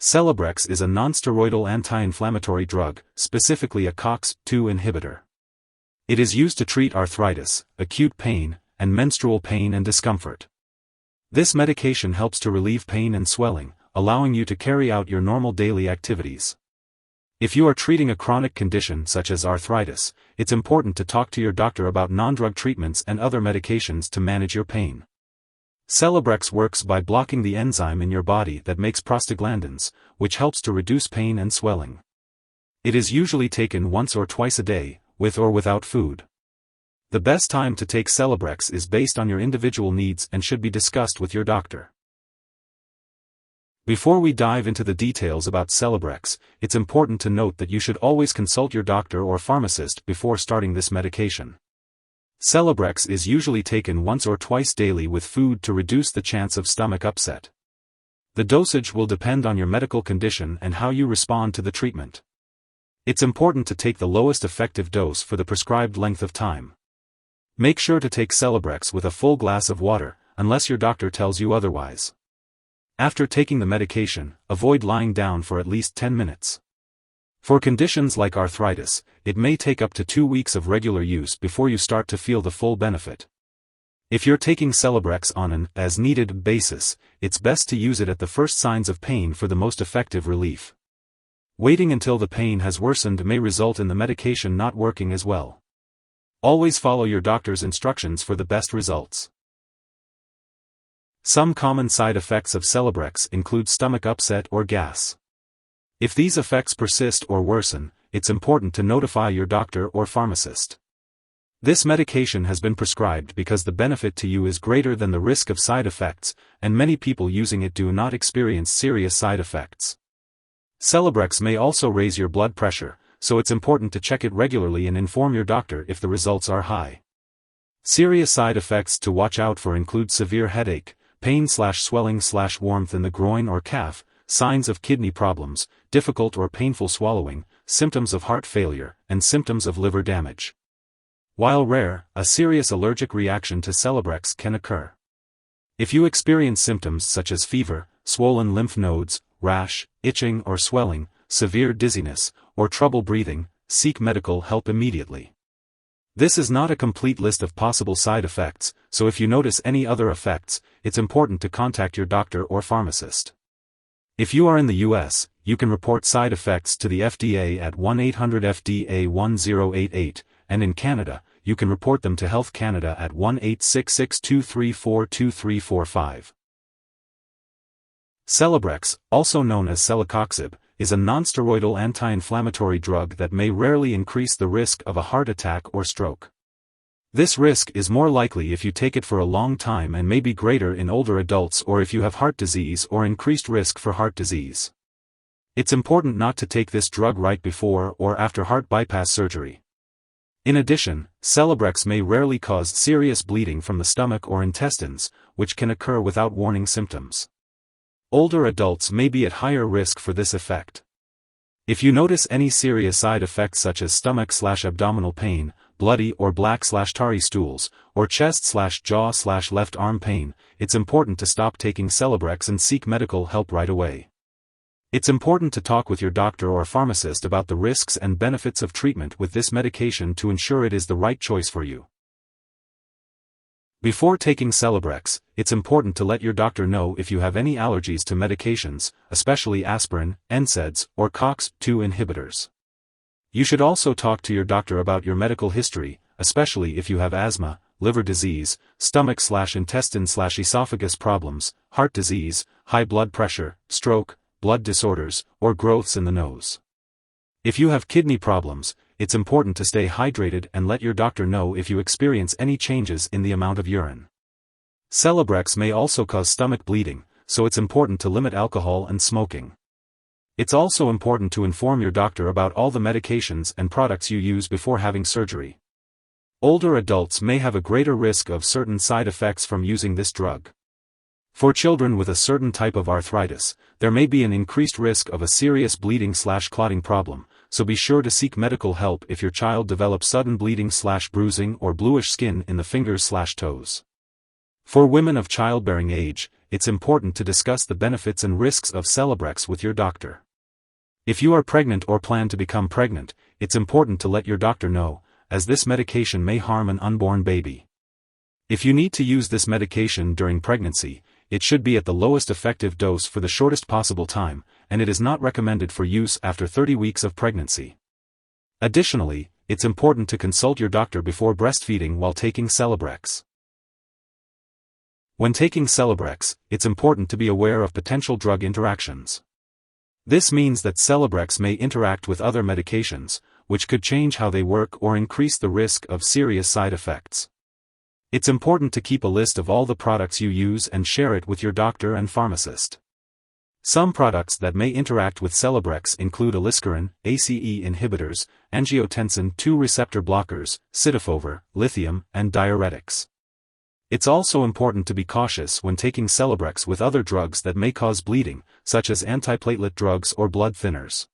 Celebrex is a nonsteroidal anti-inflammatory drug, specifically a COX-2 inhibitor. It is used to treat arthritis, acute pain, and menstrual pain and discomfort. This medication helps to relieve pain and swelling, allowing you to carry out your normal daily activities. If you are treating a chronic condition such as arthritis, it's important to talk to your doctor about non-drug treatments and other medications to manage your pain. Celebrex works by blocking the enzyme in your body that makes prostaglandins, which helps to reduce pain and swelling. It is usually taken once or twice a day, with or without food. The best time to take Celebrex is based on your individual needs and should be discussed with your doctor. Before we dive into the details about Celebrex, it's important to note that you should always consult your doctor or pharmacist before starting this medication. Celebrex is usually taken once or twice daily with food to reduce the chance of stomach upset. The dosage will depend on your medical condition and how you respond to the treatment. It's important to take the lowest effective dose for the prescribed length of time. Make sure to take Celebrex with a full glass of water, unless your doctor tells you otherwise. After taking the medication, avoid lying down for at least 10 minutes. For conditions like arthritis, it may take up to 2 weeks of regular use before you start to feel the full benefit. If you're taking Celebrex on an as-needed basis, it's best to use it at the first signs of pain for the most effective relief. Waiting until the pain has worsened may result in the medication not working as well. Always follow your doctor's instructions for the best results. Some common side effects of Celebrex include stomach upset or gas. If these effects persist or worsen, it's important to notify your doctor or pharmacist. This medication has been prescribed because the benefit to you is greater than the risk of side effects, and many people using it do not experience serious side effects. Celebrex may also raise your blood pressure, so it's important to check it regularly and inform your doctor if the results are high. Serious side effects to watch out for include severe headache, pain/swelling/warmth in the groin or calf, signs of kidney problems, difficult or painful swallowing, symptoms of heart failure, and symptoms of liver damage. While rare, a serious allergic reaction to Celebrex can occur. If you experience symptoms such as fever, swollen lymph nodes, rash, itching or swelling, severe dizziness, or trouble breathing, seek medical help immediately. This is not a complete list of possible side effects, so if you notice any other effects, it's important to contact your doctor or pharmacist. If you are in the US, you can report side effects to the FDA at 1-800-FDA-1088, and in Canada, you can report them to Health Canada at 1-866-234-2345. Celebrex, also known as celecoxib, is a nonsteroidal anti-inflammatory drug that may rarely increase the risk of a heart attack or stroke. This risk is more likely if you take it for a long time and may be greater in older adults or if you have heart disease or increased risk for heart disease. It's important not to take this drug right before or after heart bypass surgery. In addition, Celebrex may rarely cause serious bleeding from the stomach or intestines, which can occur without warning symptoms. Older adults may be at higher risk for this effect. If you notice any serious side effects such as stomach/abdominal pain, bloody or black/tarry stools, or chest/jaw/left arm pain, it's important to stop taking Celebrex and seek medical help right away. It's important to talk with your doctor or pharmacist about the risks and benefits of treatment with this medication to ensure it is the right choice for you. Before taking Celebrex, it's important to let your doctor know if you have any allergies to medications, especially aspirin, NSAIDs, or COX-2 inhibitors. You should also talk to your doctor about your medical history, especially if you have asthma, liver disease, stomach/intestine/esophagus problems, heart disease, high blood pressure, stroke, blood disorders, or growths in the nose. If you have kidney problems, it's important to stay hydrated and let your doctor know if you experience any changes in the amount of urine. Celebrex may also cause stomach bleeding, so it's important to limit alcohol and smoking. It's also important to inform your doctor about all the medications and products you use before having surgery. Older adults may have a greater risk of certain side effects from using this drug. For children with a certain type of arthritis, there may be an increased risk of a serious bleeding/clotting problem, so be sure to seek medical help if your child develops sudden bleeding/bruising or bluish skin in the fingers/toes. For women of childbearing age, it's important to discuss the benefits and risks of Celebrex with your doctor. If you are pregnant or plan to become pregnant, it's important to let your doctor know, as this medication may harm an unborn baby. If you need to use this medication during pregnancy, it should be at the lowest effective dose for the shortest possible time, and it is not recommended for use after 30 weeks of pregnancy. Additionally, it's important to consult your doctor before breastfeeding while taking Celebrex. When taking Celebrex, it's important to be aware of potential drug interactions. This means that Celebrex may interact with other medications, which could change how they work or increase the risk of serious side effects. It's important to keep a list of all the products you use and share it with your doctor and pharmacist. Some products that may interact with Celebrex include aliskiren, ACE inhibitors, angiotensin II receptor blockers, citalopram, lithium, and diuretics. It's also important to be cautious when taking Celebrex with other drugs that may cause bleeding, such as antiplatelet drugs or blood thinners.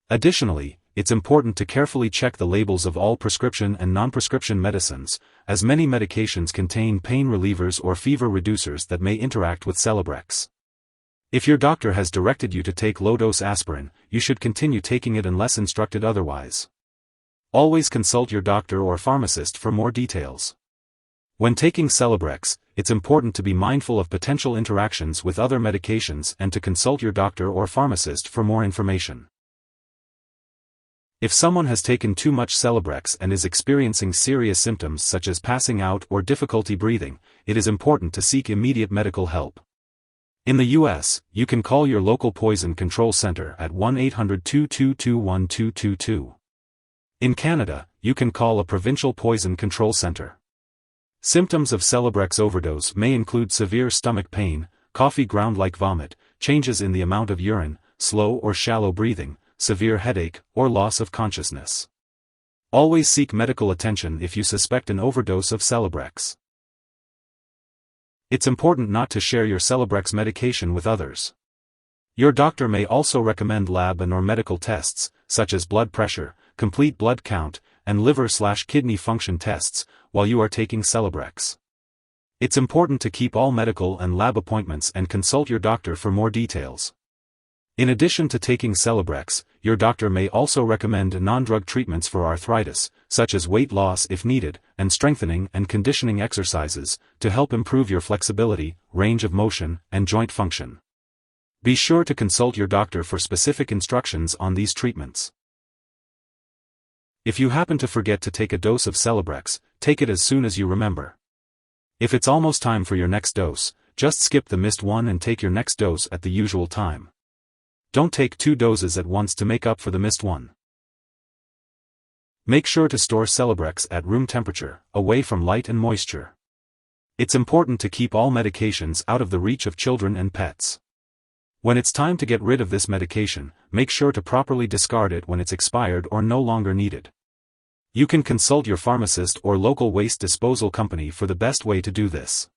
Additionally, it's important to carefully check the labels of all prescription and non-prescription medicines, as many medications contain pain relievers or fever reducers that may interact with Celebrex. If your doctor has directed you to take low-dose aspirin, you should continue taking it unless instructed otherwise. Always consult your doctor or pharmacist for more details. When taking Celebrex, it's important to be mindful of potential interactions with other medications and to consult your doctor or pharmacist for more information. If someone has taken too much Celebrex and is experiencing serious symptoms such as passing out or difficulty breathing, it is important to seek immediate medical help. In the U.S., you can call your local poison control center at 1-800-222-1222. In Canada, you can call a provincial poison control center. Symptoms of Celebrex overdose may include severe stomach pain, coffee ground like vomit, changes in the amount of urine, slow or shallow breathing, severe headache, or loss of consciousness. Always seek medical attention if you suspect an overdose of Celebrex. It's important not to share your Celebrex medication with others. Your doctor may also recommend lab and/or medical tests, such as blood pressure, complete blood count, and liver/kidney function tests, while you are taking Celebrex. It's important to keep all medical and lab appointments and consult your doctor for more details. In addition to taking Celebrex, your doctor may also recommend non-drug treatments for arthritis, such as weight loss if needed, and strengthening and conditioning exercises, to help improve your flexibility, range of motion, and joint function. Be sure to consult your doctor for specific instructions on these treatments. If you happen to forget to take a dose of Celebrex, take it as soon as you remember. If it's almost time for your next dose, just skip the missed one and take your next dose at the usual time. Don't take 2 doses at once to make up for the missed one. Make sure to store Celebrex at room temperature, away from light and moisture. It's important to keep all medications out of the reach of children and pets. When it's time to get rid of this medication, make sure to properly discard it when it's expired or no longer needed. You can consult your pharmacist or local waste disposal company for the best way to do this.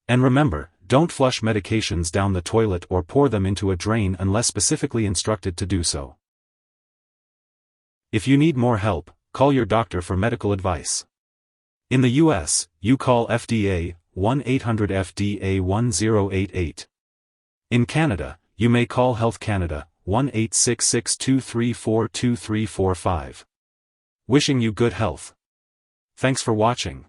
And remember, don't flush medications down the toilet or pour them into a drain unless specifically instructed to do so. If you need more help, call your doctor for medical advice. In the U.S., you call FDA, 1-800-FDA-1088. In Canada, you may call Health Canada, 1-866-234-2345. Wishing you good health. Thanks for watching.